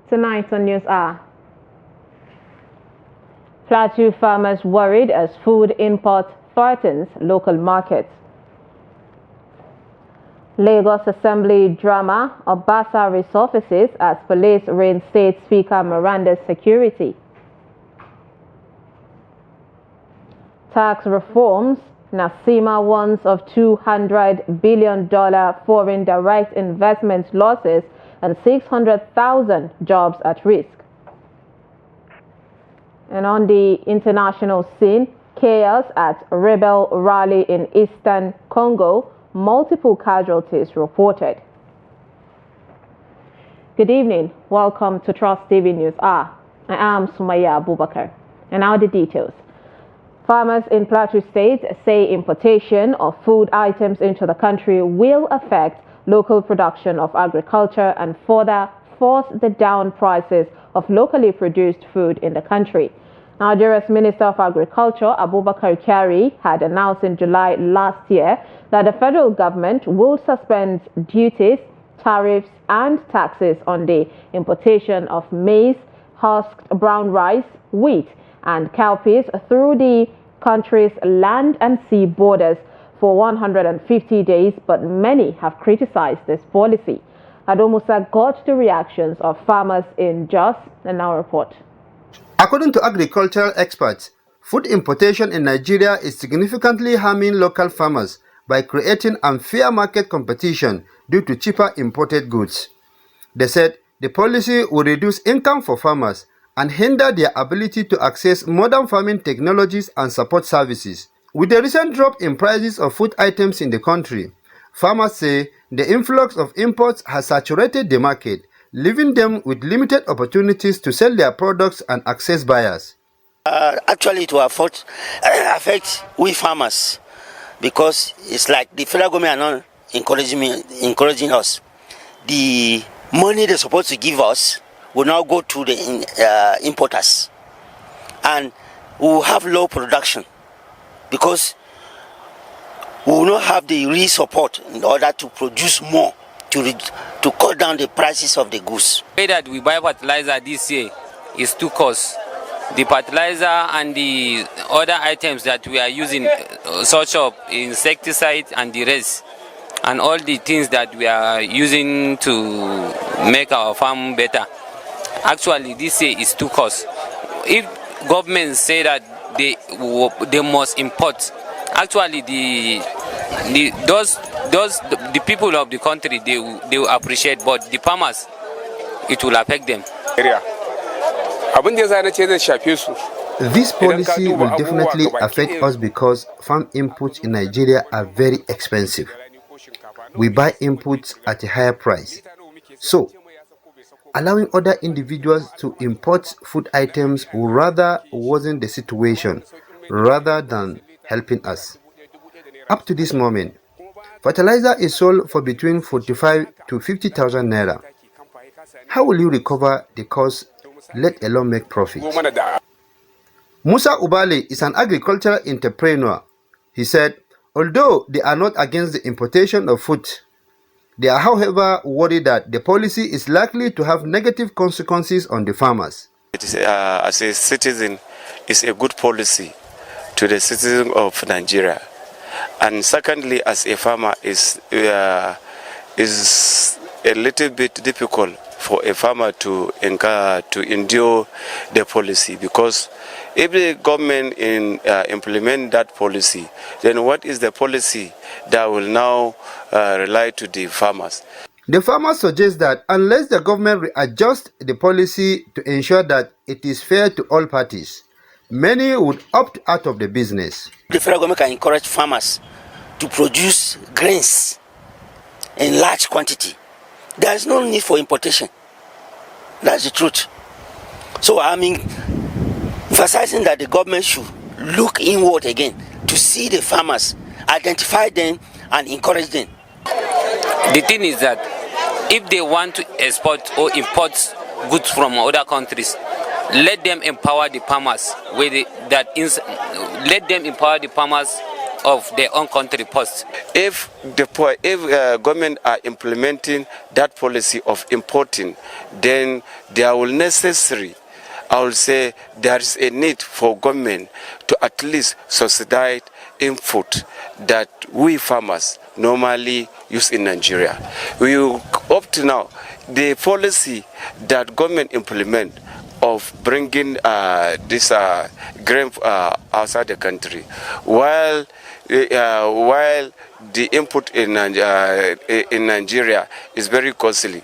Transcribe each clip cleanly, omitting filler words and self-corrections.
Tonight on News Hour, Plateau farmers worried as food import threatens local markets. Lagos Assembly drama, Obasa resurfaces as police reinstate Speaker Miranda's security. Tax reforms, Nasima warns of $200 billion foreign direct investment losses and 600,000 jobs at risk. And on the international scene, chaos at rebel rally in eastern Congo, multiple casualties reported. Good evening. Welcome to Trust TV News Hour. I am Sumaya Abubakar. And now the details. Farmers in Plateau State say importation of food items into the country will affect local production of agriculture and further force the down prices of locally produced food in the country. Nigeria's Minister of Agriculture, Abubakar Kyari, had announced in July last year that the federal government will suspend duties, tariffs and taxes on the importation of maize, husked brown rice, wheat and cowpeas through the country's land and sea borders for 150 days, but many have criticized this policy. Adomusa got the reactions of farmers in Jos and now report. According to agricultural experts, food importation in Nigeria is significantly harming local farmers by creating unfair market competition due to cheaper imported goods. They said the policy will reduce income for farmers and hinder their ability to access modern farming technologies and support services. With the recent drop in prices of food items in the country, farmers say the influx of imports has saturated the market, leaving them with limited opportunities to sell their products and access buyers. Actually, it will affect we farmers because it's like the federal government are not encouraging us. The money they're supposed to give us will now go to the importers, and we will have low production because we will not have the real support in order to produce more to cut down the prices of the goods. The way that we buy fertilizer this year is too cost. The fertilizer and the other items that we are using, such as insecticide and the rest, and all the things that we are using to make our farm better. Actually, this year is too cost. If governments say that they must import, actually the people of the country they will appreciate, but the farmers it will affect them. This policy will definitely affect us because farm inputs in Nigeria are very expensive. We buy inputs at a higher price. So, allowing other individuals to import food items will rather worsen the situation rather than helping us. Up to this moment, fertilizer is sold for between 45 to 50,000 naira. How will you recover the cost, let alone make profit? Musa Ubale is an agricultural entrepreneur. He said, although they are not against the importation of food, they are, however, worried that the policy is likely to have negative consequences on the farmers. It is, as a citizen, it's a good policy to the citizens of Nigeria. And secondly, as a farmer, is a little bit difficult for a farmer to endure the policy, because if the government implement that policy, then what is the policy that will now rely to the farmers? The farmers suggest that unless the government readjusts the policy to ensure that it is fair to all parties, many would opt out of the business. The federal government can encourage farmers to produce grains in large quantity. There is no need for importation. That's the truth. So I mean, emphasizing that the government should look inward again to see the farmers, identify them and encourage them. The thing is that if they want to export or import goods from other countries, let them empower the farmers let them empower the farmers of their own country first. If government are implementing that policy of importing, then there will necessary, I will say, there is a need for government to at least subsidize input that we farmers normally use in Nigeria. Up to now, the policy that government implement of bringing this grain outside the country, while the input in Nigeria is very costly,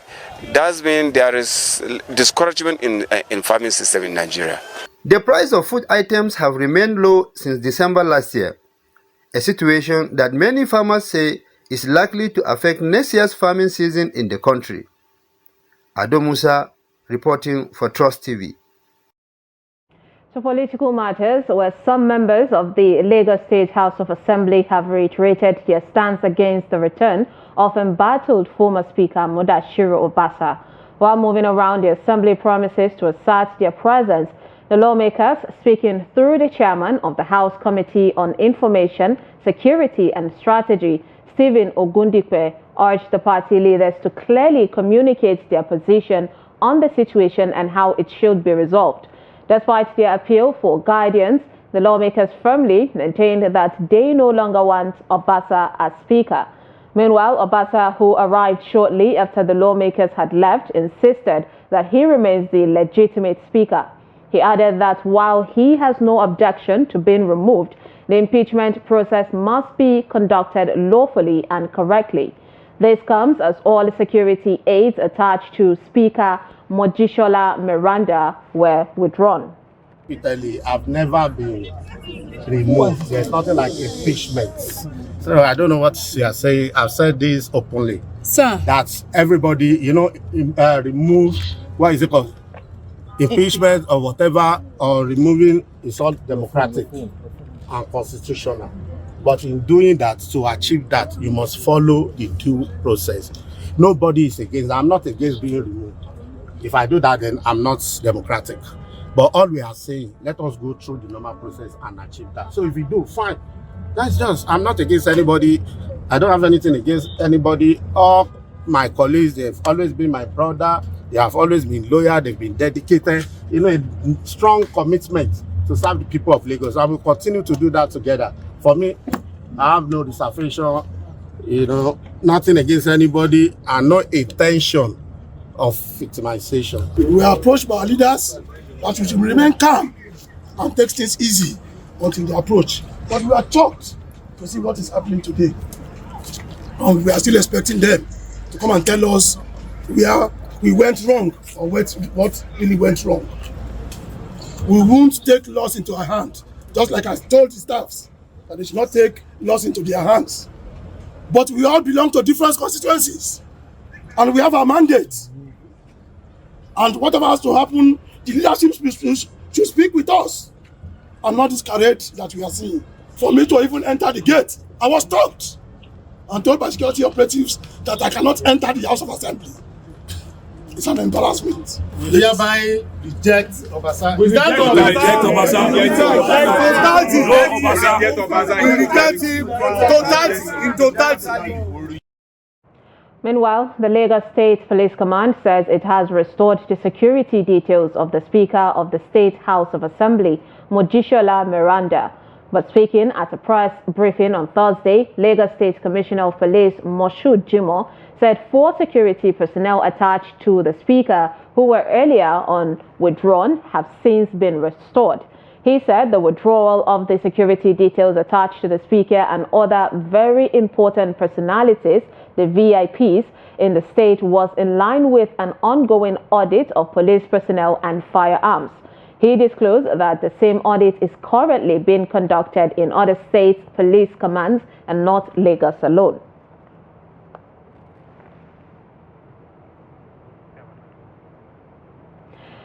that means there is discouragement in farming system in Nigeria. The price of food items have remained low since December last year, a situation that many farmers say is likely to affect next year's farming season in the country. Ado Musa reporting for Trust TV. To political matters, where some members of the Lagos State House of Assembly have reiterated their stance against the return of embattled former Speaker Mudashiru Obasa. While moving around the Assembly premises to assert their presence, the lawmakers, speaking through the chairman of the House Committee on Information, Security and Strategy, Stephen Ogundipe, urged the party leaders to clearly communicate their position on the situation and how it should be resolved. Despite their appeal for guidance, the lawmakers firmly maintained that they no longer want Obasa as Speaker. Meanwhile, Obasa, who arrived shortly after the lawmakers had left, insisted that he remains the legitimate Speaker. He added that while he has no objection to being removed, the impeachment process must be conducted lawfully and correctly. This comes as all security aides attached to Speaker Mojishola Miranda were withdrawn. I've never been removed. There's nothing like impeachment. So I don't know what you are saying. I've said this openly. Sir. That everybody, remove, what is it called? Impeachment or whatever, or removing is all democratic and constitutional. But in doing that, to achieve that, you must follow the due process. Nobody is against. I'm not against being removed. If I do that, then I'm not democratic. But all we are saying, let us go through the normal process and achieve that. So if we do, fine. That's just, I'm not against anybody. I don't have anything against anybody. All my colleagues, they've always been my brother. They have always been loyal. They've been dedicated. A strong commitment to serve the people of Lagos. I will continue to do that together. For me, I have no reservation, nothing against anybody, and no intention of victimization. We are approached by our leaders that we should remain calm and take things easy until the approach. But we are shocked to see what is happening today. And we are still expecting them to come and tell us where we went wrong or what really went wrong. We won't take laws into our hands, just like I told the staffs that they should not take laws into their hands. But we all belong to different constituencies and we have our mandate. And whatever has to happen, the leadership should speak with us and not this charade that we are seeing. For me to even enter the gate, I was stopped and told by security operatives that I cannot enter the House of Assembly. It's an embarrassment. We hereby reject Obasa. We reject Obasa. We reject him in totality. Meanwhile, the Lagos State Police Command says it has restored the security details of the Speaker of the State House of Assembly, Mojishola Miranda. But speaking at a press briefing on Thursday, Lagos State Commissioner of Police Moshood Jimoh said 4 security personnel attached to the Speaker who were earlier on withdrawn have since been restored. He said the withdrawal of the security details attached to the Speaker and other very important personalities, the VIPs, in the state was in line with an ongoing audit of police personnel and firearms. He disclosed that the same audit is currently being conducted in other states' police commands and not Lagos alone.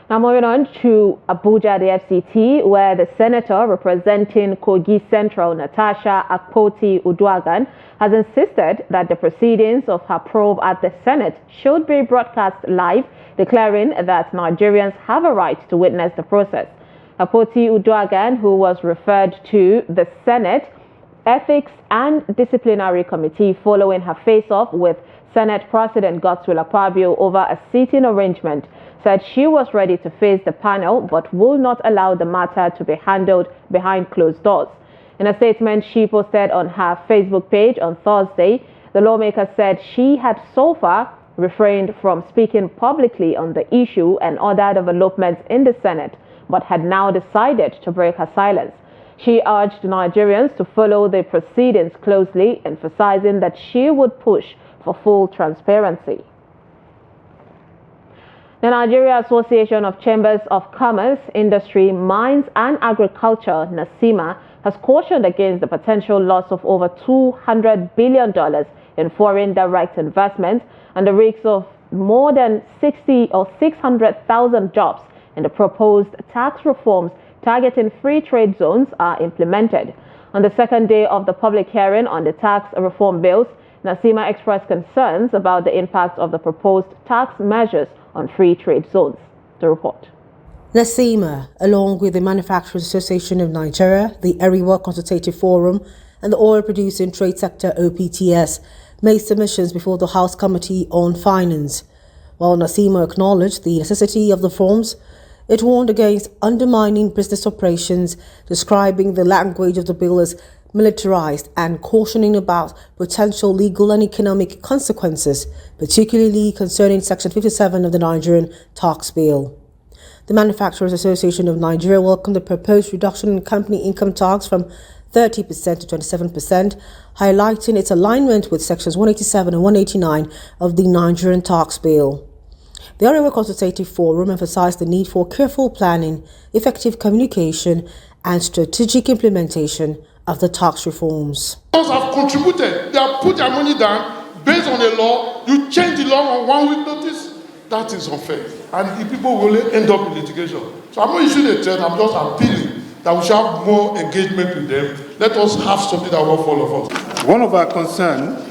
Now moving on to Abuja, the FCT, where the senator representing Kogi Central, Natasha Akpoti-Uduaghan, has insisted that the proceedings of her probe at the Senate should be broadcast live, declaring that Nigerians have a right to witness the process. Akpoti-Uduaghan, who was referred to the Senate Ethics and Disciplinary Committee following her face-off with Senate President Godswill Akpabio over a seating arrangement, said she was ready to face the panel but will not allow the matter to be handled behind closed doors. In a statement she posted on her Facebook page on Thursday, the lawmaker said she had so far refrained from speaking publicly on the issue and other developments in the Senate, but had now decided to break her silence. She urged Nigerians to follow the proceedings closely, emphasizing that she would push for full transparency. The Nigeria Association of Chambers of Commerce, Industry, Mines and Agriculture, NASIMA, has cautioned against the potential loss of over $200 billion in foreign direct investment and the risks of more than 600,000 jobs in the proposed tax reforms targeting free trade zones are implemented. On the second day of the public hearing on the tax reform bills, NASIMA expressed concerns about the impact of the proposed tax measures on free trade zones. The report. NASIMA, along with the Manufacturers Association of Nigeria, the Eriwa Consultative Forum, and the Oil Producing Trade Sector OPTS, made submissions before the House Committee on Finance. While NASIMA acknowledged the necessity of the reforms, it warned against undermining business operations, describing the language of the bill as militarized and cautioning about potential legal and economic consequences, particularly concerning Section 57 of the Nigerian tax bill. The Manufacturers Association of Nigeria welcomed the proposed reduction in company income tax from 30% to 27%, highlighting its alignment with Sections 187 and 189 of the Nigerian tax bill. The Eriwa Consultative Forum emphasized the need for careful planning, effective communication, and strategic implementation of the tax reforms. Those have contributed, they have put their money down based on a law. You change the law on 1 week notice, that is unfair. And the people will end up in litigation. So I'm not issuing a threat, I'm just appealing that we should have more engagement with them. Let us have something that works for all of us. One of our concerns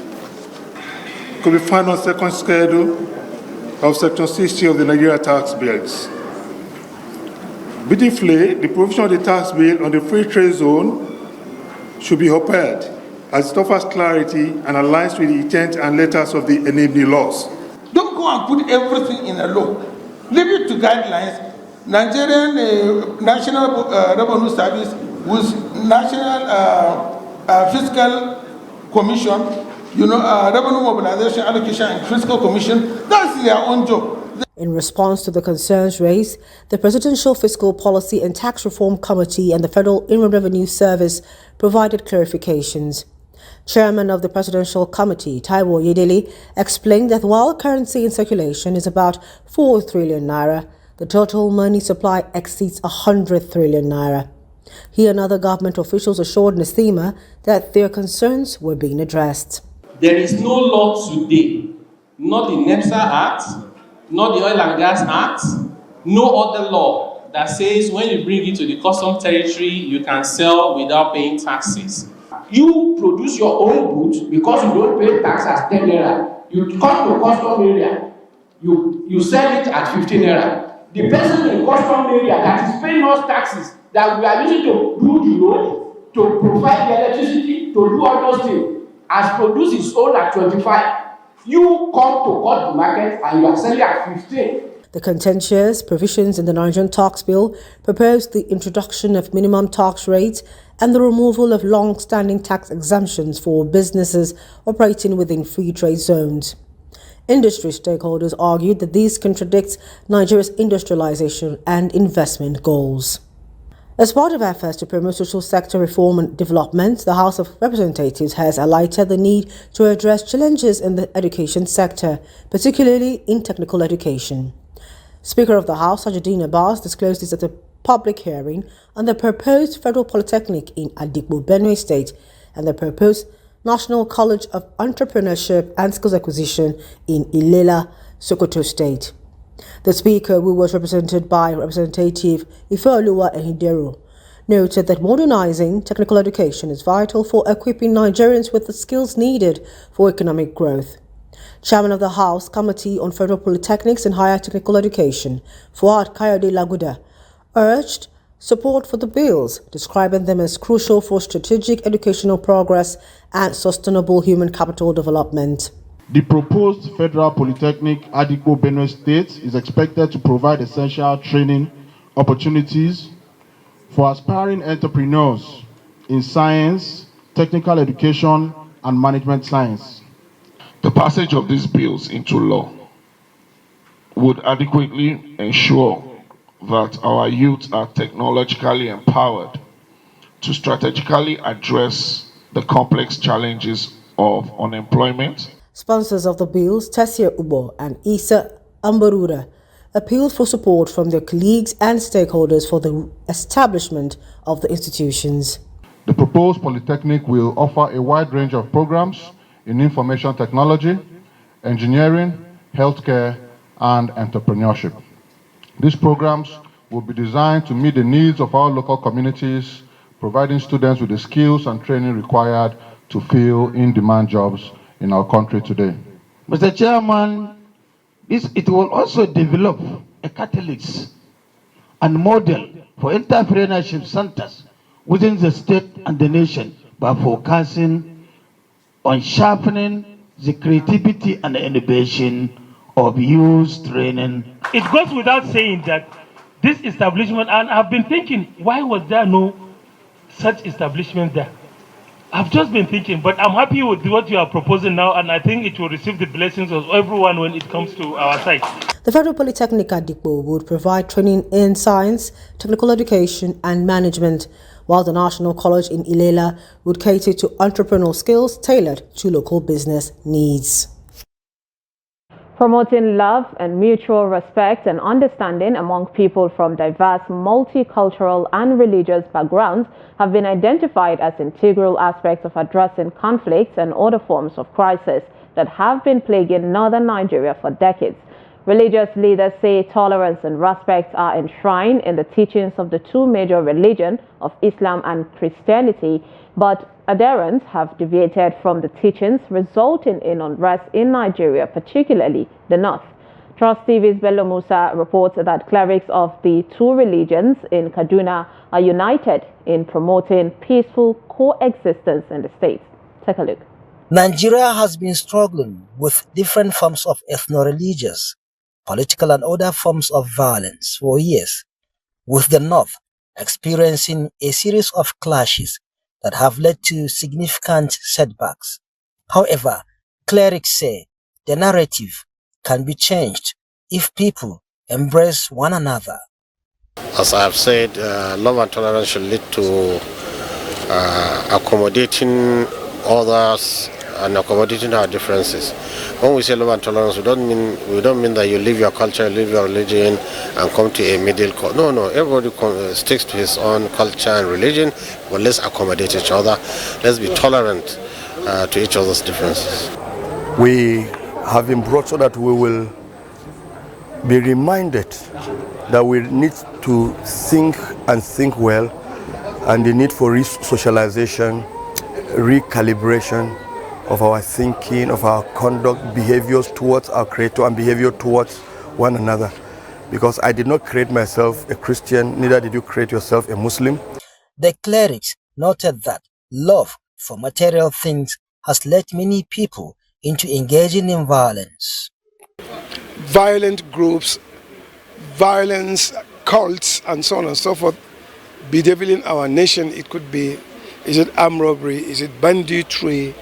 could be found on second schedule of Section 60 of the Nigeria tax bills. Briefly, the provision of the tax bill on the free trade zone should be upheld as it offers clarity and aligns with the intent and letters of the enabling laws. Don't go and put everything in a law. Leave it to guidelines. Nigerian National Revenue Service with National Fiscal Commission, Revenue Mobilization, Allocation and Fiscal Commission, that's their own job. In response to the concerns raised, the Presidential Fiscal Policy and Tax Reform Committee and the Federal Inland Revenue Service provided clarifications. Chairman of the Presidential Committee, Taiwo Yedele, explained that while currency in circulation is about 4 trillion naira, the total money supply exceeds 100 trillion naira. He and other government officials assured NASIMA that their concerns were being addressed. There is no law today, not the NEPSA Act, not the Oil and Gas Act, no other law that says when you bring it to the custom territory, you can sell without paying taxes. You produce your own goods because you don't pay tax as 10 naira. You come to custom area, you sell it at 15 naira. The person in custom area that is paying us taxes that we are using to do the road, to provide the electricity, to do all those things, has produced his own at 25. You come to cut the market and you are selling at 15. The contentious provisions in the Nigerian tax bill proposed the introduction of minimum tax rates and the removal of long-standing tax exemptions for businesses operating within free trade zones. Industry stakeholders argued that this contradicts Nigeria's industrialization and investment goals. As part of efforts to promote social sector reform and development, the House of Representatives has highlighted the need to address challenges in the education sector, particularly in technical education. Speaker of the House, Tajuddin Abbas, disclosed this at a public hearing on the proposed Federal Polytechnic in Adigbo, Benue State, and the proposed National College of Entrepreneurship and Skills Acquisition in Ilela, Sokoto State. The Speaker, who was represented by Representative Ifeoluwa Ehidero, noted that modernizing technical education is vital for equipping Nigerians with the skills needed for economic growth. Chairman of the House Committee on Federal Polytechnics and Higher Technical Education, Fuad Kayode Laguda, urged support for the bills, describing them as crucial for strategic educational progress and sustainable human capital development. The proposed Federal Polytechnic Adigbo Benue State is expected to provide essential training opportunities for aspiring entrepreneurs in science, technical education, and management science. The passage of these bills into law would adequately ensure that our youth are technologically empowered to strategically address the complex challenges of unemployment. Sponsors of the bills, Tessia Ubo and Isa Ambarura, appealed for support from their colleagues and stakeholders for the establishment of the institutions. The proposed polytechnic will offer a wide range of programs in information technology, engineering, healthcare, and entrepreneurship. These programs will be designed to meet the needs of our local communities, providing students with the skills and training required to fill in-demand jobs in our country today. Mr. Chairman, it will also develop a catalyst and model for entrepreneurship centers within the state and the nation by focusing on sharpening the creativity and innovation of youth training. It goes without saying that this establishment, and I've been thinking, why was there no such establishment there? I've just been thinking, but I'm happy with what you are proposing now, and I think it will receive the blessings of everyone when it comes to our site. The Federal Polytechnic Adigbo would provide training in science, technical education, and management, while the National College in Ilela would cater to entrepreneurial skills tailored to local business needs. Promoting love and mutual respect and understanding among people from diverse multicultural and religious backgrounds have been identified as integral aspects of addressing conflicts and other forms of crisis that have been plaguing northern Nigeria for decades. Religious leaders say tolerance and respect are enshrined in the teachings of the two major religions of Islam and Christianity, but adherents have deviated from the teachings, resulting in unrest in Nigeria, particularly the north. Trust TV's Bello Musa reports that clerics of the two religions in Kaduna are united in promoting peaceful coexistence in the state. Take a look. Nigeria has been struggling with different forms of ethno-religious, political and other forms of violence for years, with the north experiencing a series of clashes that have led to significant setbacks. However, clerics say the narrative can be changed if people embrace one another. As I have said, love and tolerance should lead to accommodating others and accommodating our differences. When we say love and tolerance, we don't mean that you leave your culture, leave your religion, and come to a middle course. No. Everybody sticks to his own culture and religion, but let's accommodate each other. Let's be tolerant to each other's differences. We have been brought so that we will be reminded that we need to think and think well, and the need for re-socialization, recalibration of our thinking, of our conduct, behaviors towards our Creator and behavior towards one another. Because I did not create myself a Christian, neither did you create yourself a Muslim. The clerics noted that love for material things has led many people into engaging in violence. Violent groups, violence, cults, and so on and so forth, bedeviling our nation. It could be, is it armed robbery, is it banditry,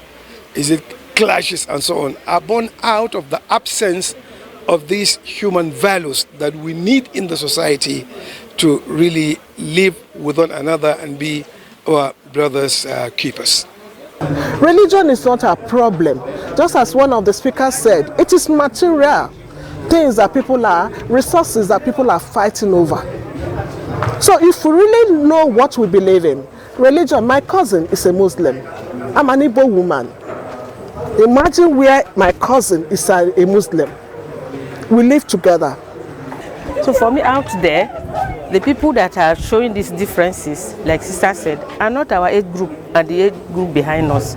is it clashes and so on, are born out of the absence of these human values that we need in the society to really live with one another and be our brothers' keepers. Religion is not a problem. Just as one of the speakers said, it is material things that people are, resources that people are fighting over. So if we really know what we believe in, religion, my cousin is a Muslim. I'm an Igbo woman. Imagine where my cousin is a Muslim. We live together. So for me out there, the people that are showing these differences, like Sister said, are not our age group and the age group behind us.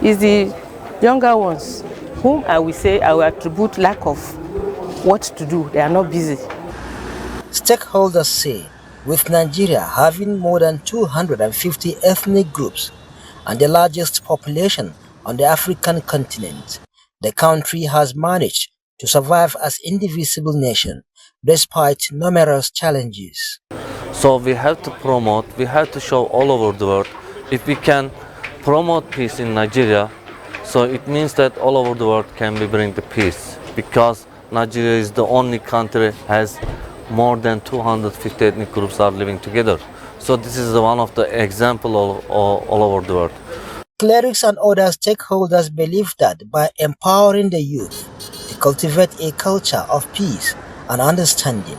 It's the younger ones, whom I will say I will attribute lack of what to do. They are not busy. Stakeholders say With Nigeria having more than 250 ethnic groups and the largest population on the African continent, the country has managed to survive as an indivisible nation despite numerous challenges. So we have to promote, we have to show all over the world. If we can promote peace in Nigeria, so it means that all over the world can we bring the peace, because Nigeria is the only country has more than 250 ethnic groups are living together. So this is one of the example all over the world. Clerics and other stakeholders believe that by empowering the youth to cultivate a culture of peace and understanding,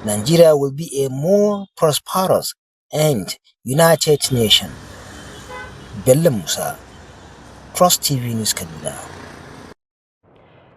Nigeria will be a more prosperous and united nation. Bello Musa, Trust TV News Kaduna.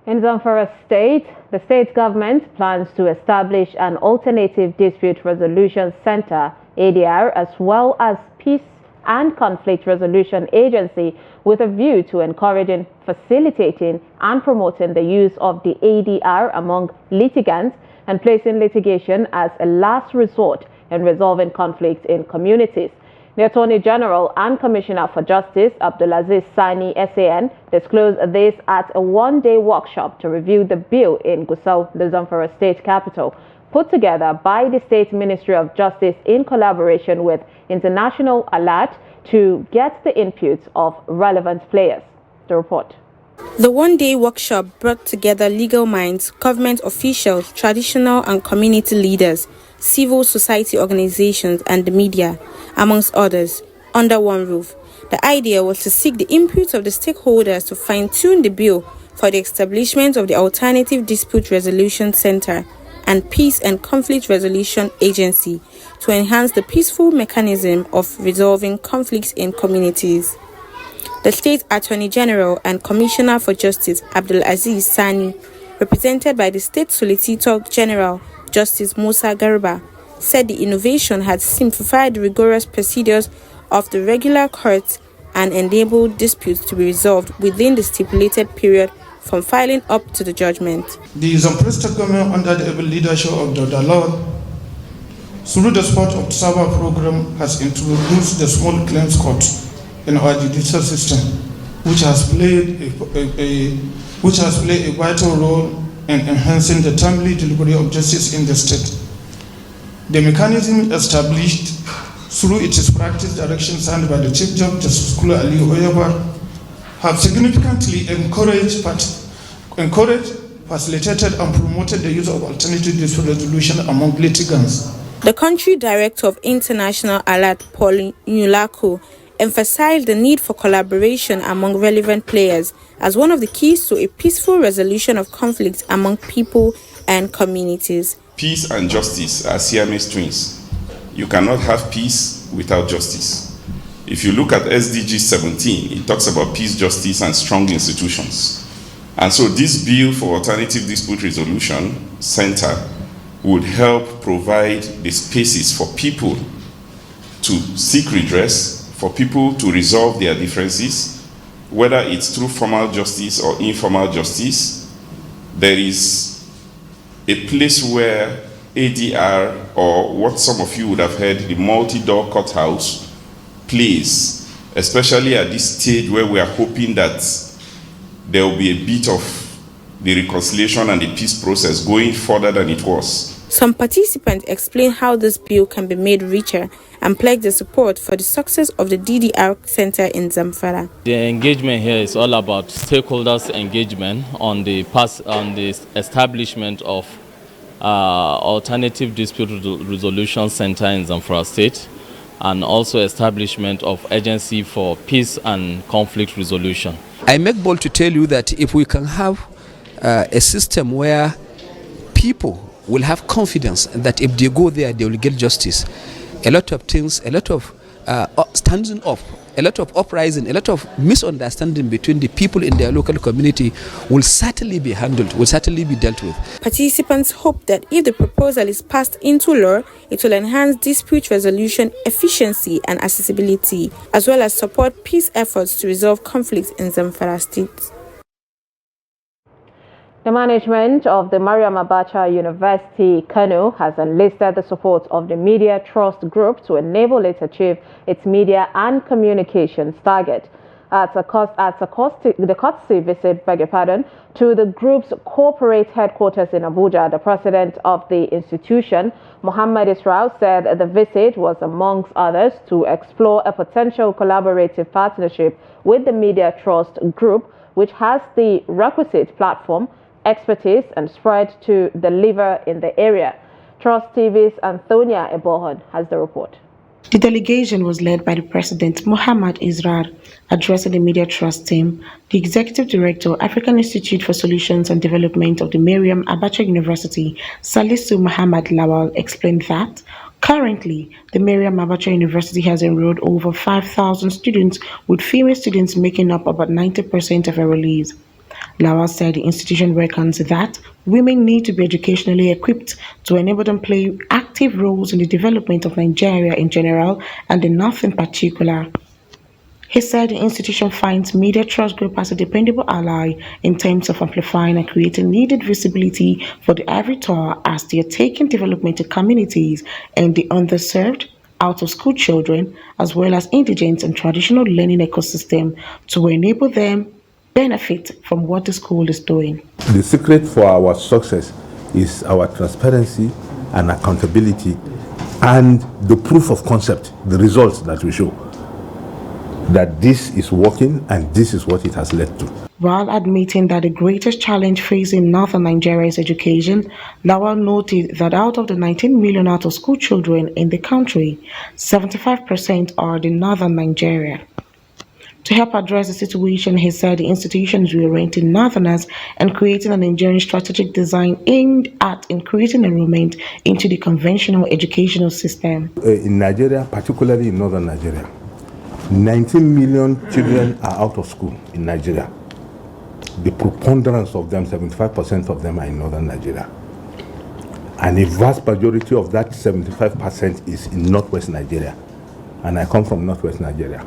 In Zamfara State, the state government plans to establish an alternative dispute resolution center, ADR, as well as peace and conflict resolution agency with a view to encouraging, facilitating and promoting the use of the ADR among litigants and placing litigation as a last resort in resolving conflicts in communities. The Attorney General and Commissioner for Justice, Abdulaziz Sani SAN, disclosed this at a one-day workshop to review the bill in Gusau, the Zamfara state capital, put together by the State Ministry of Justice in collaboration with International Alert to get the inputs of relevant players. The report. The one-day workshop brought together legal minds, government officials, traditional and community leaders, civil society organizations and the media, amongst others, under one roof. The idea was to seek the input of the stakeholders to fine-tune the bill for the establishment of the Alternative Dispute Resolution Center and Peace and Conflict Resolution Agency to enhance the peaceful mechanism of resolving conflicts in communities. The State Attorney General and Commissioner for Justice, Abdulaziz Sani, represented by the State Solicitor General, Justice Musa Garba, said the innovation had simplified the rigorous procedures of the regular courts and enabled disputes to be resolved within the stipulated period from filing up to the judgment. The Zamfara State government, under the able leadership of Dr. Lord, through the Sport Observer program, has introduced the small claims court in our judicial system, which has played a vital role in enhancing the timely delivery of justice in the state. The mechanism established through its practice direction signed by the Chief Justice Kula Ali Oyaba have significantly encouraged, facilitated and promoted the use of alternative dispute resolution among litigants. The country director of International Alert, Paul Nyulako, emphasized the need for collaboration among relevant players as one of the keys to a peaceful resolution of conflicts among people and communities. Peace and justice are Siamese twins. You cannot have peace without justice. If you look at SDG 17, it talks about peace, justice, and strong institutions. And so this bill for Alternative Dispute Resolution Center would help provide the spaces for people to seek redress, for people to resolve their differences, whether it's through formal justice or informal justice. There is a place where ADR, or what some of you would have heard, the multi-door courthouse, plays, especially at this stage where we are hoping that there will be a bit of the reconciliation and the peace process going further than it was. Some participants explained how this bill can be made richer and pledged the support for the success of the DDR Center in Zamfara. The engagement here is all about stakeholders' engagement on the establishment of Alternative Dispute Resolution Center in Zamfara State, and also establishment of Agency for Peace and Conflict Resolution. I make bold to tell you that if we can have a system where people will have confidence that if they go there, they will get justice, a lot of things, a lot of standing up, a lot of uprising, a lot of misunderstanding between the people in their local community will certainly be handled, will certainly be dealt with. Participants hope that if the proposal is passed into law, it will enhance dispute resolution efficiency and accessibility, as well as support peace efforts to resolve conflicts in Zamfara State. The management of the Mariam Abacha University, Kano, has enlisted the support of the Media Trust Group to enable it achieve its media and communications target. The courtesy visit, to the group's corporate headquarters in Abuja, the president of the institution, Muhammad Israel, said the visit was, amongst others, to explore a potential collaborative partnership with the Media Trust Group, which has the requisite platform, expertise, and spread to deliver in the area. Trust TV's Antonia Ebohon has the report. The delegation was led by the president, Muhammad Israel. Addressing the Media Trust team, the executive director, African Institute for Solutions and Development of the Mariam Abacha University, Salisu Muhammad Lawal, explained that currently the Mariam Abacha University has enrolled over 5,000 students, with female students making up about 90% of enrollees. Lawal said the institution reckons that women need to be educationally equipped to enable them play active roles in the development of Nigeria in general and the North in particular. He said the institution finds Media Trust Group as a dependable ally in terms of amplifying and creating needed visibility for the Ivory Tower as they are taking development to communities and the underserved, out-of-school children, as well as indigent and traditional learning ecosystem to enable them benefit from what the school is doing. The secret for our success is our transparency and accountability and the proof of concept, the results that we show that this is working and this is what it has led to. While admitting that the greatest challenge facing northern Nigeria is education, Lawal noted that out of the 19 million out-of-school children in the country, 75% are in northern Nigeria. To help address the situation, he said the institution is reorienting northerners and creating an enduring strategic design aimed at increasing enrollment into the conventional educational system. In Nigeria, particularly in northern Nigeria, 19 million children are out of school in Nigeria. The preponderance of them, 75% of them, are in northern Nigeria. And a vast majority of that 75% is in northwest Nigeria. And I come from northwest Nigeria.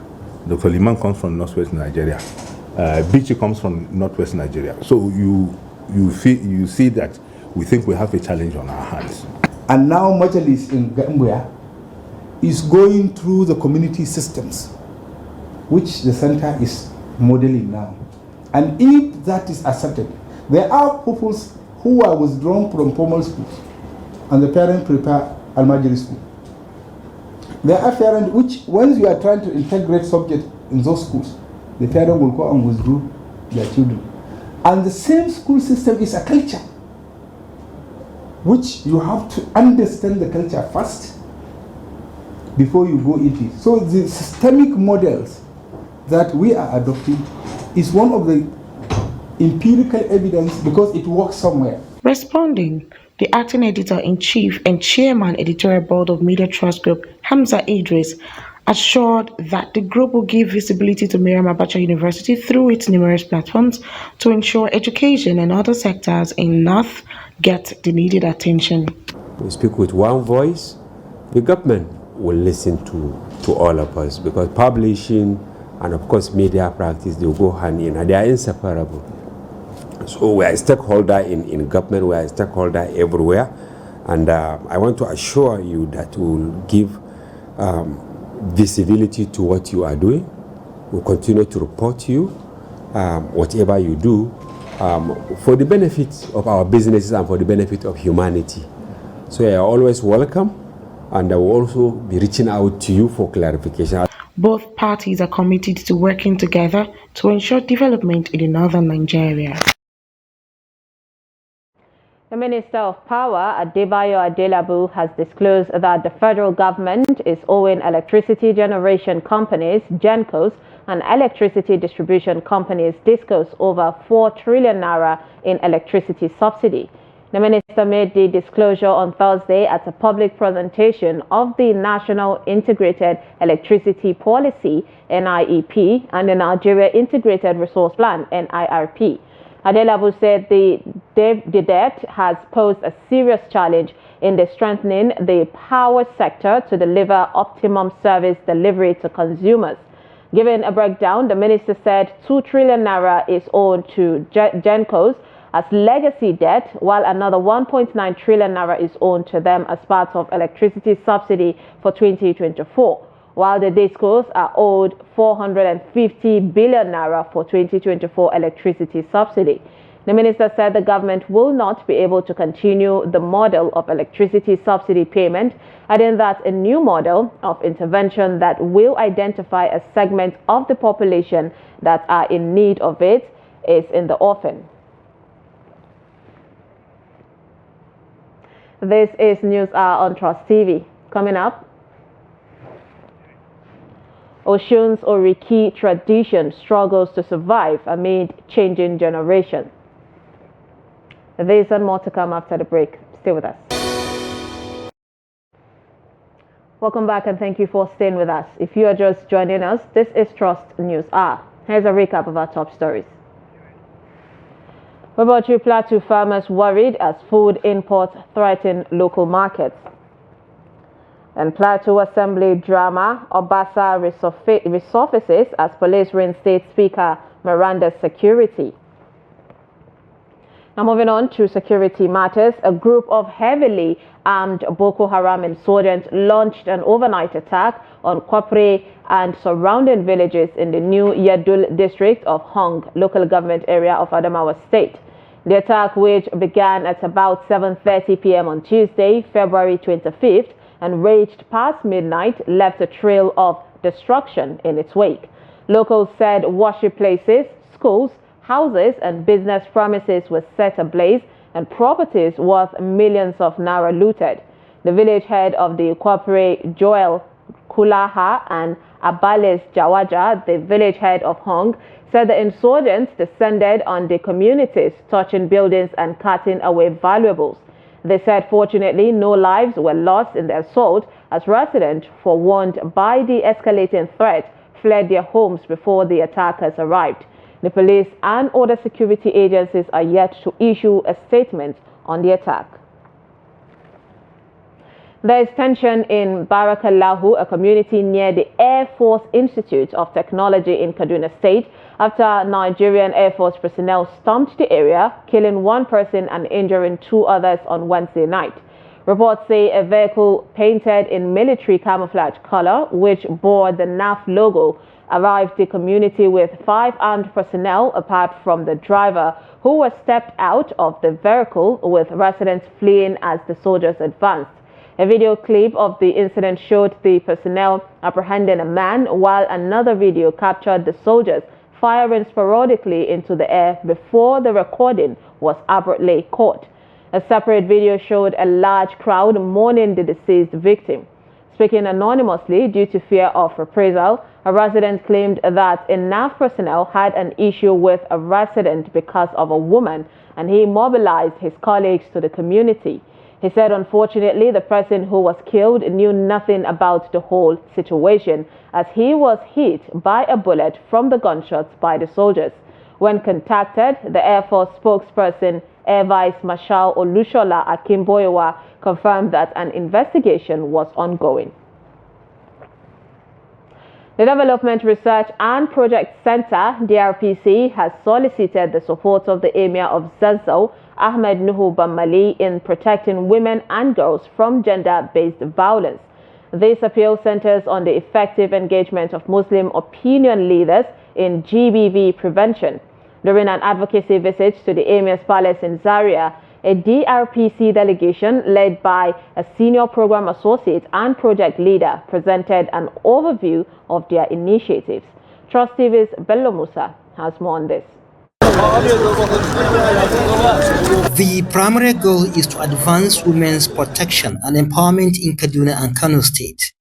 Dr. Liman comes from northwest Nigeria. Bichi comes from northwest Nigeria. So you see that we think we have a challenge on our hands. And now Majalis in Gambia is going through the community systems, which the center is modeling now. And if that is accepted, there are pupils who are withdrawn from formal schools and the parents prepare Almajiri school. There are parents which, once you are trying to integrate subjects in those schools, the parent will go and withdraw their children. And the same school system is a culture, which you have to understand the culture first before you go into it. So the systemic models that we are adopting is one of the empirical evidence because it works somewhere. Responding, the acting editor-in-chief and chairman editorial board of Media Trust Group, Hamza Idris, assured that the group will give visibility to Mariam Abacha University through its numerous platforms to ensure education and other sectors in North get the needed attention. We speak with one voice. The government will listen to all of us because publishing and of course media practice, they will go hand in hand. They are inseparable. So we are a stakeholder in government, we are a stakeholder everywhere. And I want to assure you that we will give visibility to what you are doing. We'll continue to report to you whatever you do for the benefit of our businesses and for the benefit of humanity. So you are always welcome, and I will also be reaching out to you for clarification. Both parties are committed to working together to ensure development in northern Nigeria. The Minister of Power, Adebayo Adelabu, has disclosed that the federal government is owing electricity generation companies, GENCOs, and electricity distribution companies, DISCOs, over 4 trillion naira in electricity subsidy. The minister made the disclosure on Thursday at a public presentation of the National Integrated Electricity Policy, NIEP, and the Nigeria Integrated Resource Plan, NIRP. Adelabu said the debt has posed a serious challenge in strengthening the power sector to deliver optimum service delivery to consumers. Giving a breakdown, the minister said 2 trillion naira is owed to GENCOs as legacy debt, while another 1.9 trillion naira is owed to them as part of electricity subsidy for 2024, while the DISCOs are owed 450 billion naira for 2024 electricity subsidy. The minister said the government will not be able to continue the model of electricity subsidy payment, adding that a new model of intervention that will identify a segment of the population that are in need of it is in the offing. This is News Hour on Trust TV. Coming up, Oshun's Oriki tradition struggles to survive amid changing generation. This and more to come after the break. Stay with us. Welcome back and thank you for staying with us. If you are just joining us, this is Trust News Hour. Here's a recap of our top stories. Laboratory Plateau farmers worried as food imports threaten local markets. And Plateau Assembly drama, Obasa resurfaces as police reinstate Speaker Miranda's security. Now moving on to security matters, a group of heavily armed Boko Haram insurgents launched an overnight attack on Kwapre and surrounding villages in the new Yadul district of Hong local government area of Adamawa State. The attack, which began at about 7:30 p.m. on Tuesday, February 25th, and raged past midnight, left a trail of destruction in its wake. Locals said worship places, schools, houses and business premises were set ablaze and properties worth millions of naira looted. The village head of the Kwapre, Joel Kulaha, and Abales Jawaja, the village head of Hong, said the insurgents descended on the communities, touching buildings and cutting away valuables. They said fortunately no lives were lost in the assault, as residents, forewarned by the escalating threat, fled their homes before the attackers arrived. The police and other security agencies are yet to issue a statement on the attack. There is tension in Barakallahu, a community near the Air Force Institute of Technology in Kaduna State, after Nigerian Air Force personnel stormed the area, killing one person and injuring two others on Wednesday night. Reports say a vehicle painted in military camouflage color, which bore the NAF logo, arrived the community with 5 armed personnel apart from the driver, who was stepped out of the vehicle, with residents fleeing as the soldiers advanced. A video clip of the incident showed the personnel apprehending a man, while another video captured the soldiers firing sporadically into the air before the recording was abruptly caught. A separate video showed a large crowd mourning the deceased victim. Speaking anonymously due to fear of reprisal, a resident claimed that enough personnel had an issue with a resident because of a woman, and he mobilized his colleagues to the community. He said, unfortunately, the person who was killed knew nothing about the whole situation, as he was hit by a bullet from the gunshots by the soldiers. When contacted, the Air Force spokesperson, Air Vice Marshal Olushola Akimboyewa, confirmed that an investigation was ongoing. The Development Research and Project Center, DRPC, has solicited the support of the Emir of Zazzau, Ahmed Nuhu Bamali, in protecting women and girls from gender-based violence. This appeal centers on the effective engagement of Muslim opinion leaders in GBV prevention. During an advocacy visit to the Emir's Palace in Zaria, a DRPC delegation led by a senior program associate and project leader presented an overview of their initiatives. Trust TV's Bello Musa has more on this. The primary goal is to advance women's protection and empowerment in Kaduna and Kano State.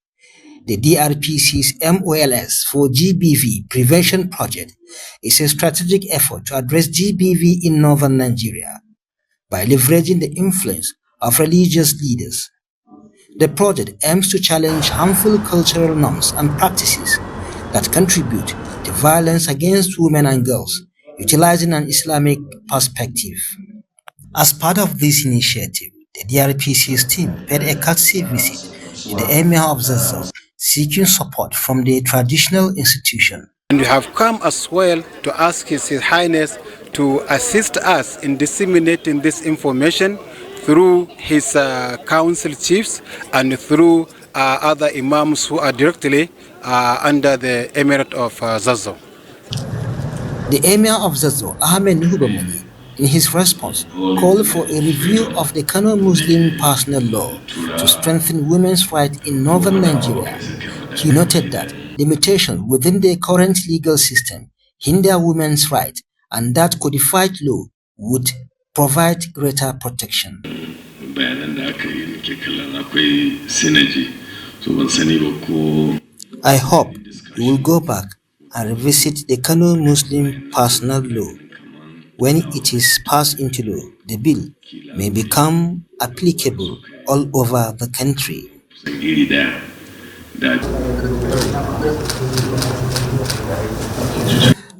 The DRPC's MOLS for GBV Prevention Project is a strategic effort to address GBV in northern Nigeria by leveraging the influence of religious leaders. The project aims to challenge harmful cultural norms and practices that contribute to violence against women and girls, utilizing an Islamic perspective. As part of this initiative, the DRPC's team paid a courtesy visit to the Emir of Zazzau, seeking support from the traditional institution. And we have come as well to ask His Highness to assist us in disseminating this information through his council chiefs and through other imams who are directly under the Emirate of Zazzau. The Emir of Zazzau, Ahmed Nuhubamani, in his response, called for a review of the Kano Muslim personal law to strengthen women's rights in northern Nigeria. He noted that limitations within the current legal system hinder women's rights and that codified law would provide greater protection. I hope we will go back and revisit the Kano Muslim personal law. When it is passed into law, the bill may become applicable all over the country.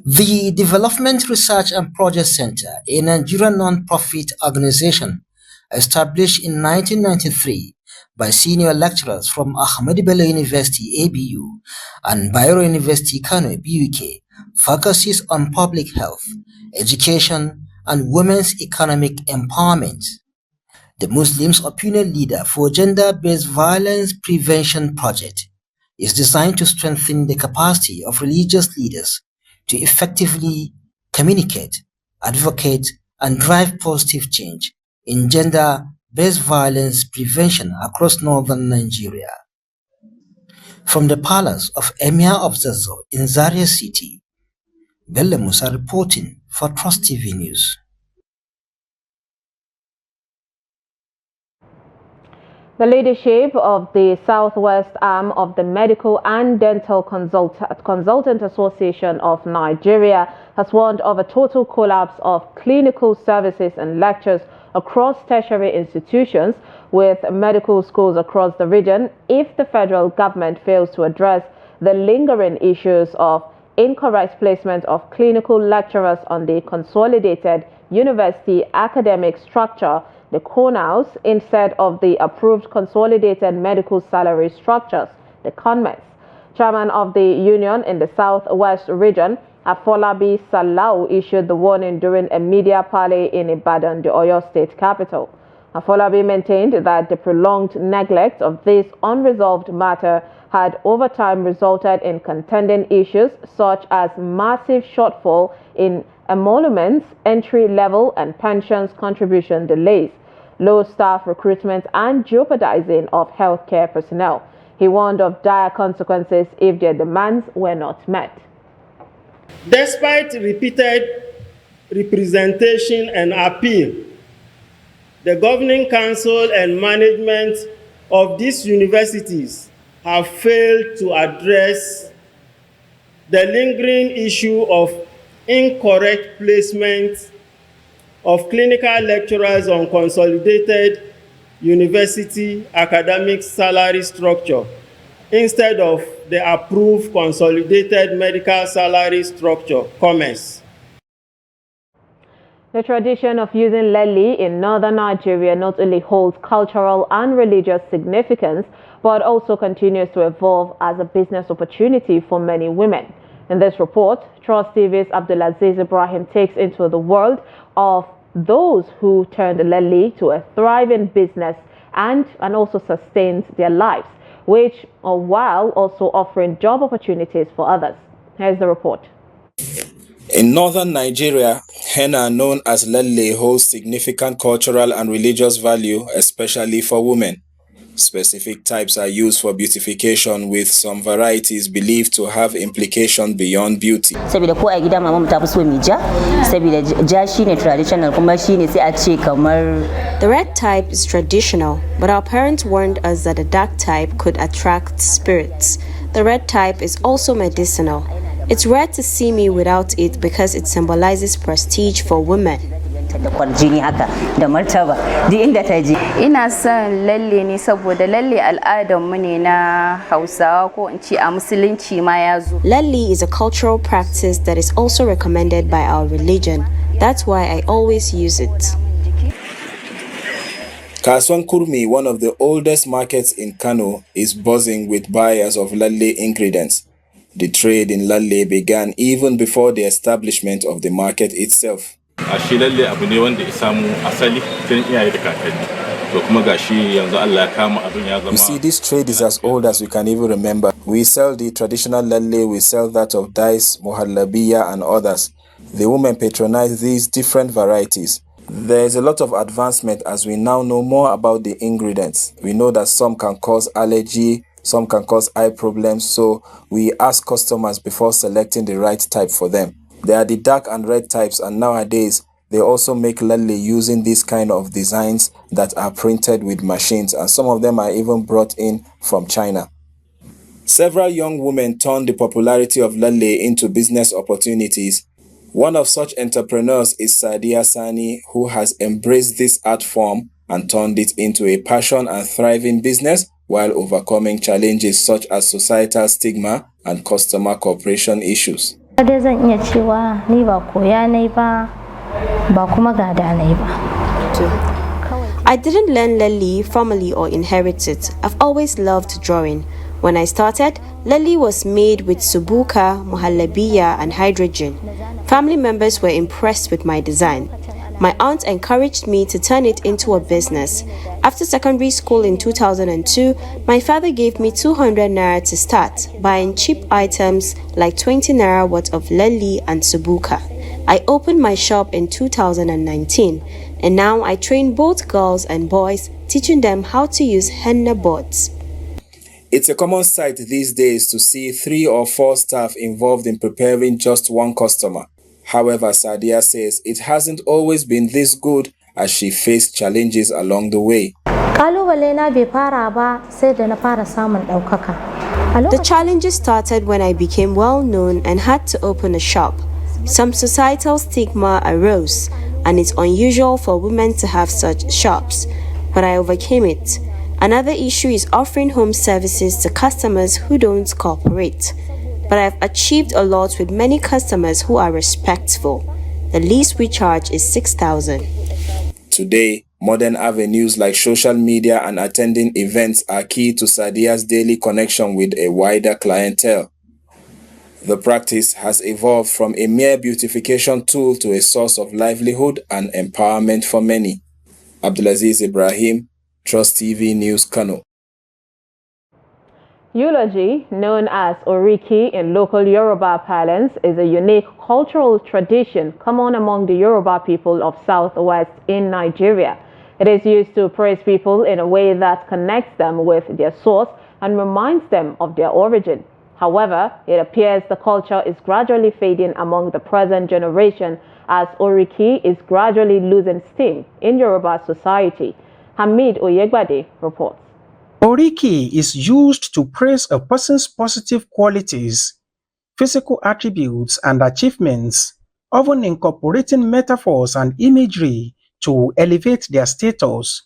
The Development Research and Project Center, a Nigerian non-profit organization established in 1993 by senior lecturers from Ahmadu Bello University ABU and Bayero University Kano BUK, focuses on public health, education, and women's economic empowerment. The Muslims Opinion Leader for Gender-Based Violence Prevention Project is designed to strengthen the capacity of religious leaders to effectively communicate, advocate, and drive positive change in gender-based violence prevention across northern Nigeria. From the palace of Emir of Zazzau in Zaria City, Bello Musa reporting for Trust TV News. The leadership of the Southwest arm of the Medical and Dental Consultant Association of Nigeria has warned of a total collapse of clinical services and lectures across tertiary institutions with medical schools across the region if the federal government fails to address the lingering issues of incorrect placement of clinical lecturers on the consolidated university academic structure, the CONAUS, instead of the approved consolidated medical salary structures, the CONMES. Chairman of the union in the Southwest region, Afolabi Salau, issued the warning during a media parley in Ibadan, the Oyo State capital. Afolabi maintained that the prolonged neglect of this unresolved matter had over time resulted in contending issues such as massive shortfall in emoluments, entry level and pensions contribution delays, low staff recruitment, and jeopardizing of healthcare personnel. He warned of dire consequences if their demands were not met. Despite repeated representation and appeal, the governing council and management of these universities have failed to address the lingering issue of incorrect placement of clinical lecturers on consolidated university academic salary structure instead of the approved consolidated medical salary structure, COMES. The tradition of using leli in northern Nigeria not only holds cultural and religious significance, but also continues to evolve as a business opportunity for many women. In this report, Trust TV's Abdulaziz Ibrahim takes into the world of those who turned leli to a thriving business and also sustained their lives, which while also offering job opportunities for others. Here's the report. In northern Nigeria, henna, known as lele, holds significant cultural and religious value, especially for women. Specific types are used for beautification, with some varieties believed to have implication beyond beauty. Saboda ko a gida mama ta fi so mi ja, saboda ja shine traditional kuma shine sai a ce kamar. The red type is traditional, but our parents warned us that the dark type could attract spirits. The red type is also medicinal. It's rare to see me without it because it symbolizes prestige for women. Ina son lalle ne saboda lalle al'adarmu ne na Hausawa ko in ce a musulunci ma ya zo. Lalle is a cultural practice that is also recommended by our religion. That's why I always use it. Kasuwan Kurmi, one of the oldest markets in Kano, is buzzing with buyers of lalle ingredients. The trade in lalle began even before the establishment of the market itself. A shi lalle abu ne wanda ya samu asali tun iyaye da kakanni. To kuma gashi yanzu Allah ya kama abin ya zama. You see, this trade is as old as we can even remember. We sell the traditional lalle, we sell that of dice, muhallabiya and others. The women patronize these different varieties. There is a lot of advancement as we now know more about the ingredients. We know that some can cause allergy, some can cause eye problems, so we ask customers before selecting the right type for them. There are the dark and red types, and nowadays they also make lalle using these kind of designs that are printed with machines, and some of them are even brought in from China. Several young women turned the popularity of lalle into business opportunities. One of such entrepreneurs is Sadia Sani, who has embraced this art form and turned it into a passion and thriving business while overcoming challenges such as societal stigma and customer cooperation issues. I didn't learn lalle formally or inherit it. I've always loved drawing. When I started, lalle was made with subuka, muhallabiya and hydrogen. Family members were impressed with my design. My aunt encouraged me to turn it into a business. After secondary school in 2002, my father gave me 200 naira to start, buying cheap items like 20 naira worth of lalle and subuka. I opened my shop in 2019, and now I train both girls and boys, teaching them how to use henna boards. It's a common sight these days to see 3 or 4 staff involved in preparing just one customer. However, Sadia says it hasn't always been this good as she faced challenges along the way. The challenges started when I became well known and had to open a shop. Some societal stigma arose, and it's unusual for women to have such shops, but I overcame it. Another issue is offering home services to customers who don't cooperate. But I've achieved a lot with many customers who are respectful. The least we charge is 6,000. Today, modern avenues like social media and attending events are key to Sadia's daily connection with a wider clientele. The practice has evolved from a mere beautification tool to a source of livelihood and empowerment for many. Abdulaziz Ibrahim, Trust TV News, Kano. Eulogy, known as Oriki in local Yoruba parlance, is a unique cultural tradition common among the Yoruba people of Southwest in Nigeria. It is used to praise people in a way that connects them with their source and reminds them of their origin. However, it appears the culture is gradually fading among the present generation as Oriki is gradually losing steam in Yoruba society. Hamid Oyegbade reports. Oriki is used to praise a person's positive qualities, physical attributes, and achievements, often incorporating metaphors and imagery to elevate their status.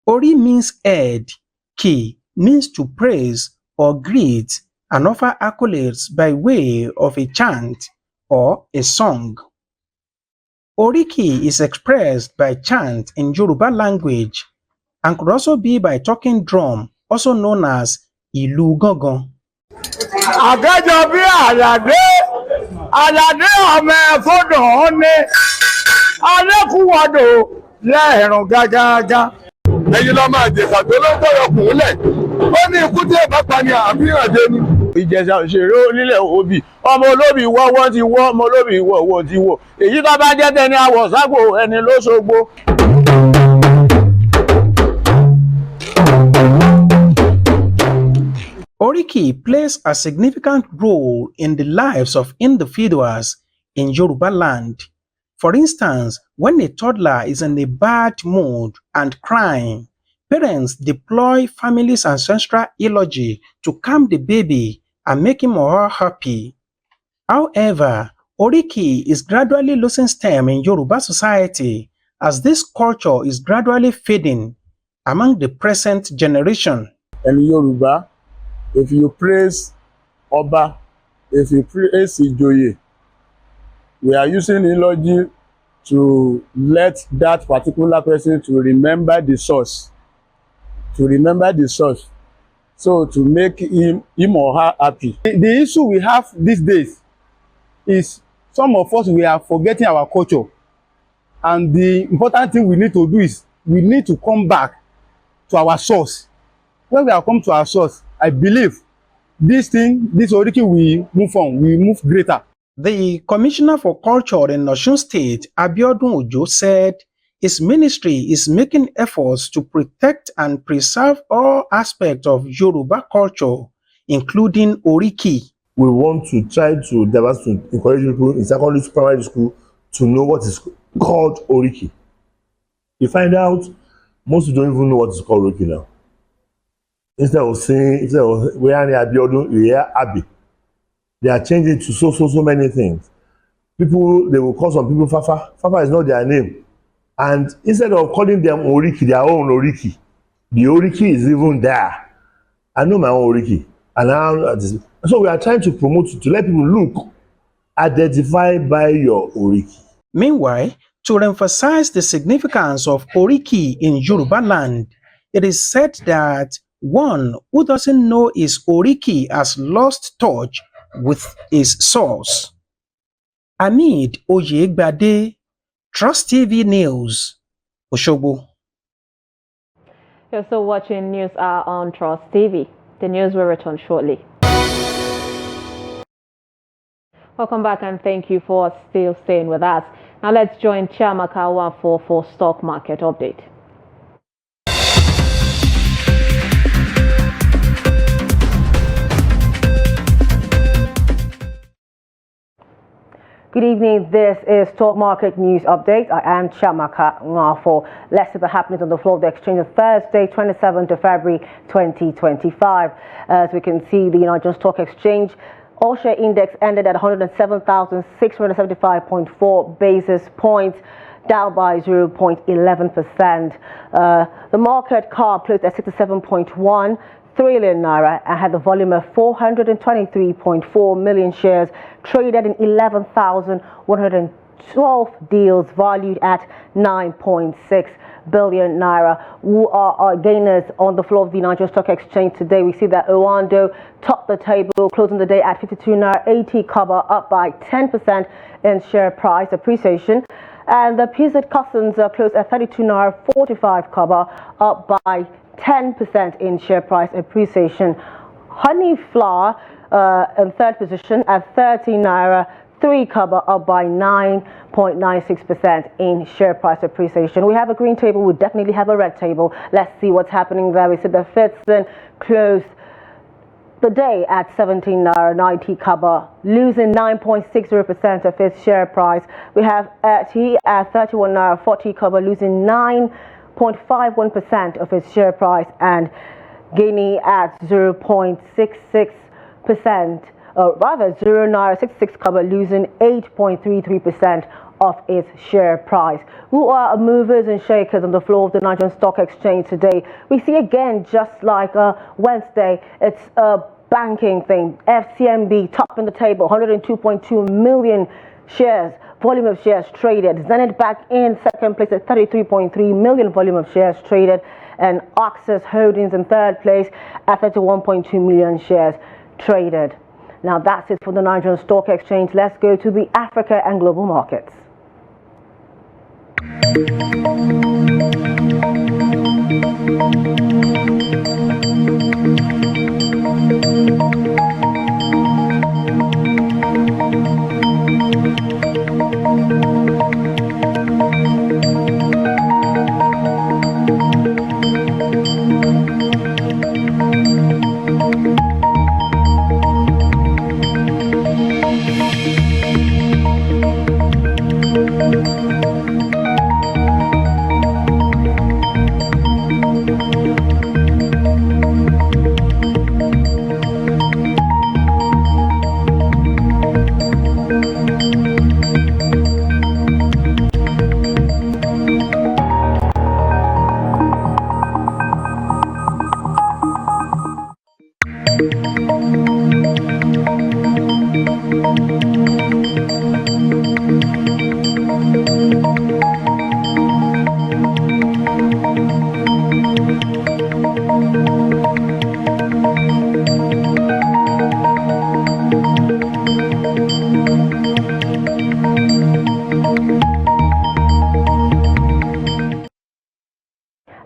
Ori means head, ki means to praise or greet and offer accolades by way of a chant or a song. Oriki is expressed by chant in Yoruba language and could also be by talking drum, also known as Ìlù Gángan. Àgẹ́jọ bí Àlàdé ọmọ ẹ̀fọ́dọ̀ ọ́nẹ́, Alẹ́kùnwọ́dọ̀ lẹ́ẹ̀rùn gágágá. Ẹ̀yin lọ máa jẹ̀sà tó ló ń tọ̀yọ̀ kùnlẹ̀. Ó ní ikú tí ẹ̀bá pa ni àfihàn dé ni. Ìjẹ̀sà òṣèré onílẹ̀ òbí. Ọmọ olóbì wọ́wọ́ ti wọ́, ọmọ olóbì wọ́wọ́ ti wọ́. Èyí tó bá jẹ́ tẹni àwọ̀ ságbò ẹni ló ṣogbo. Oriki plays a significant role in the lives of individuals in Yoruba land. For instance, when a toddler is in a bad mood and crying, parents deploy family's ancestral eulogy to calm the baby and make him or her happy. However, Oriki is gradually losing steam in Yoruba society as this culture is gradually fading among the present generation. In Yoruba, if you praise Oba, if you praise Ijoye, we are using eulogy to let that particular person to remember the source. So to make him or her happy. The issue we have these days is some of us, we are forgetting our culture. And the important thing we need to do is we need to come back to our source. When we have come to our source, I believe this Oriki will move on, will move greater. The Commissioner for Culture in Osun State, Abiodun Ojo, said his ministry is making efforts to protect and preserve all aspects of Yoruba culture, including Oriki. We want to try to encourage people in secondary school, primary school to know what is called Oriki. You find out most people don't even know what is called Oriki now. Instead of saying, where are Abiodun, you hear Abi. They are changing to so many things. People, they will call some people Fafa. Fafa is not their name. And instead of calling them Oriki, their own Oriki, the Oriki is even there. I know my own Oriki. And so we are trying to promote, to let people look, identify by your Oriki. Meanwhile, to emphasize the significance of Oriki in Yoruba land, it is said that one who doesn't know his Oriki has lost touch with his source. Hamid Oyegbade, Trust TV News, Osogbo. You're still watching News Hour on Trust TV. The news will return shortly. Welcome back and thank you for still staying with us. Now let's join Chiamaka for stock market update. Good evening, this is Stock Market News Update. I am Chiamaka Ngafo. Let's see the happenings on the floor of the exchange on Thursday, 27th of February 2025. As we can see, the Nigerian Stock Exchange All-Share Index ended at 107,675.4 basis points, down by 0.11%. The market cap closed at 67.1 trillion naira and had the volume of 423.4 million shares traded in 11,112 deals valued at 9.6 billion naira. Who are our gainers on the floor of the Nigerian Stock Exchange today? We see that Owando topped the table, closing the day at 52 naira 80 kobo, up by 10% in share price appreciation. And the PZ Customs closed at 32 naira 45 kobo, up by 10% in share price appreciation. Honey Flour in third position at 30 naira 3 kobo, up by 9.96% in share price appreciation. We have a green table, we definitely have a red table. Let's see what's happening there. We see the Fitson closed the day at 17 naira 90 kobo, losing 9.60% of its share price. We have Eti at 31 naira 40 kobo, losing 9.51% of its share price, and Guinea at 0.66%, rather 0 naira 66 kobo, losing 8.33% of its share price. Who are movers and shakers on the floor of the Nigerian Stock Exchange today? We see again, just like Wednesday, it's a banking thing. FCMB topping the table, 102.2 million shares. Volume of shares traded. Zenith back in second place at 33.3 million volume of shares traded, and Access Holdings in third place at 31.2 million shares traded. Now that's it for the Nigerian Stock Exchange. Let's go to the Africa and global markets.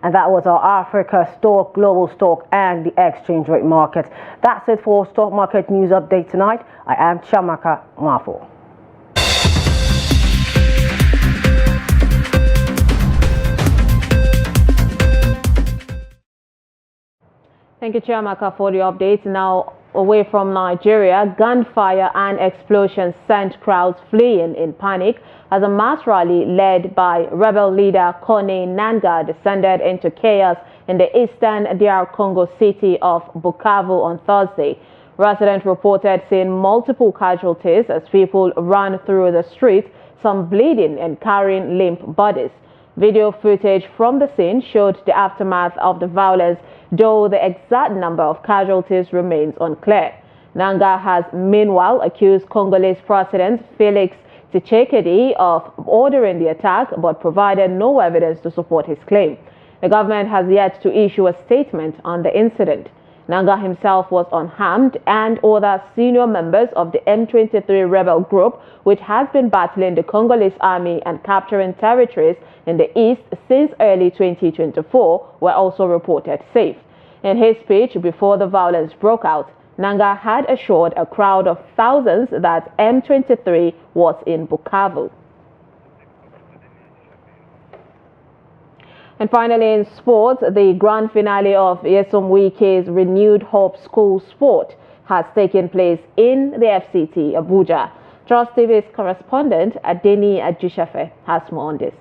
And that was our Africa stock, global stock, and the exchange rate market. That's it for stock market news update tonight. I am Chamaka Mwafo. Thank you, Chiamaka, for the updates. Now, away from Nigeria, gunfire and explosions sent crowds fleeing in panic as a mass rally led by rebel leader Kone Nanga descended into chaos in the eastern DR Congo city of Bukavu on Thursday. Residents reported seeing multiple casualties as people ran through the streets, some bleeding and carrying limp bodies. Video footage from the scene showed the aftermath of the violence, though the exact number of casualties remains unclear. Nanga has meanwhile accused Congolese President Felix Tshisekedi of ordering the attack, but provided no evidence to support his claim. The government has yet to issue a statement on the incident. Nanga himself was unharmed, and other senior members of the M23 rebel group, which has been battling the Congolese army and capturing territories in the east since early 2024, were also reported safe. In his speech before the violence broke out, Nanga had assured a crowd of thousands that M23 was in Bukavu. And finally, in sports, the grand finale of Nyesom Wike's Renewed Hope School Sport has taken place in the FCT Abuja. Trust TV's correspondent Adeni Ajishafe has more on this.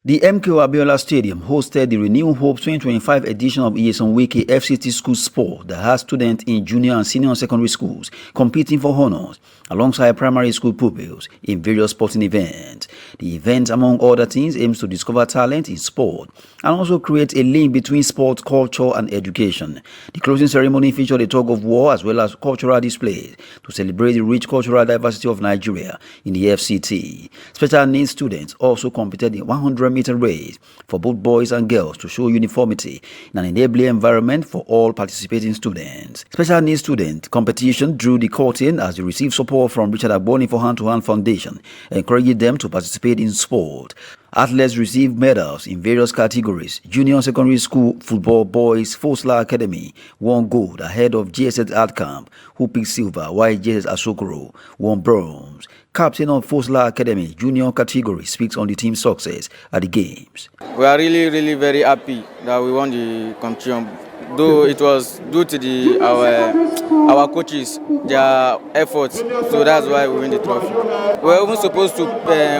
The MKO Abiola Stadium hosted the Renew Hope 2025 edition of Nyesom Wike FCT School Sport that has students in junior and senior secondary schools competing for honors alongside primary school pupils in various sporting events. The event, among other things, aims to discover talent in sport and also create a link between sport, culture, and education. The closing ceremony featured a tug of war as well as cultural displays to celebrate the rich cultural diversity of Nigeria in the FCT. Special needs students also competed in 100-meter race for both boys and girls to show uniformity in an enabling environment for all participating students. Special needs student competition drew the curtain as they received support from Richard Agboni for Hand to Hand Foundation, encouraging them to participate in sport. Athletes received medals in various categories. Junior and secondary school football boys Fosla Academy won gold ahead of GSS Art Camp, who picked silver, while GSS Asokoro won bronze. Captain of Fosla Academy junior category speaks on the team's success at the games. We are really very happy that we won the competition, though it was due to our coaches, their efforts, so that's why we win the trophy. We were even supposed to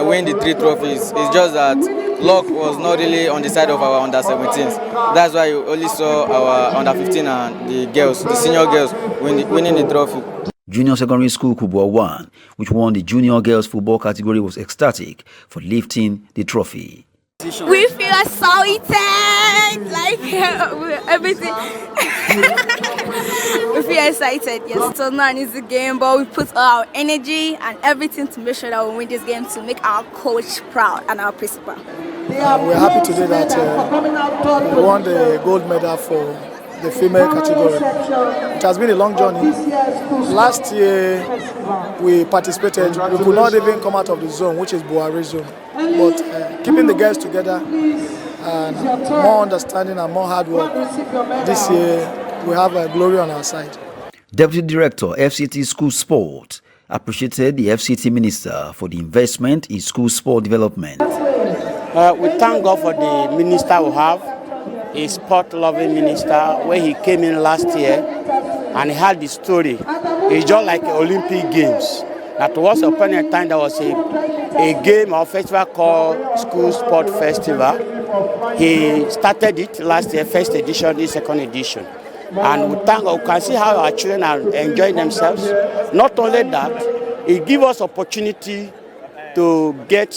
win the 3 trophies. It's just that luck was not really on the side of our under-17s. That's why you only saw our under-15 and the girls, the senior girls, winning the trophy. Junior Secondary School Kubwa 1, which won the junior girls football category, was ecstatic for lifting the trophy. We feel excited, like everything. We feel excited, yes. So now it's a game, but we put our energy and everything to make sure that we win this game to make our coach proud and our principal. We're happy today that we won the gold medal for the female category. It has been a long journey. Last year we participated, we could not even come out of the zone, which is Buhari zone. But keeping the girls together and more understanding and more hard work, this year we have a glory on our side. Deputy Director, FCT School Sport, appreciated the FCT Minister for the investment in school sport development. We thank God for the minister we have, a sport-loving minister. When he came in last year and he had the story, it's just like Olympic Games. That was upon a time there was a game or festival called School Sport Festival. He started it last year, first edition, this second edition. And we thank God, we can see how our children are enjoying themselves. Not only that, it gives us opportunity to get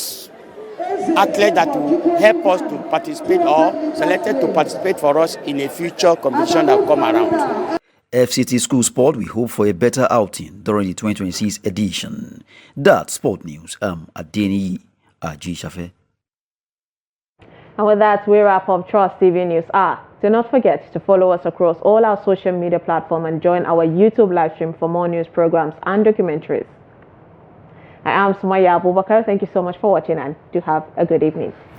athletes that will help us to participate or selected to participate for us in a future competition that will come around. FCT School Sport, we hope for a better outing during the 2026 edition. That's Sport News. I'm Adeni Ajishafe. And with that, we wrap up Trust TV News. Do not forget to follow us across all our social media platforms and join our YouTube live stream for more news programs and documentaries. I am Sumaya Abubakar. Thank you so much for watching and do have a good evening.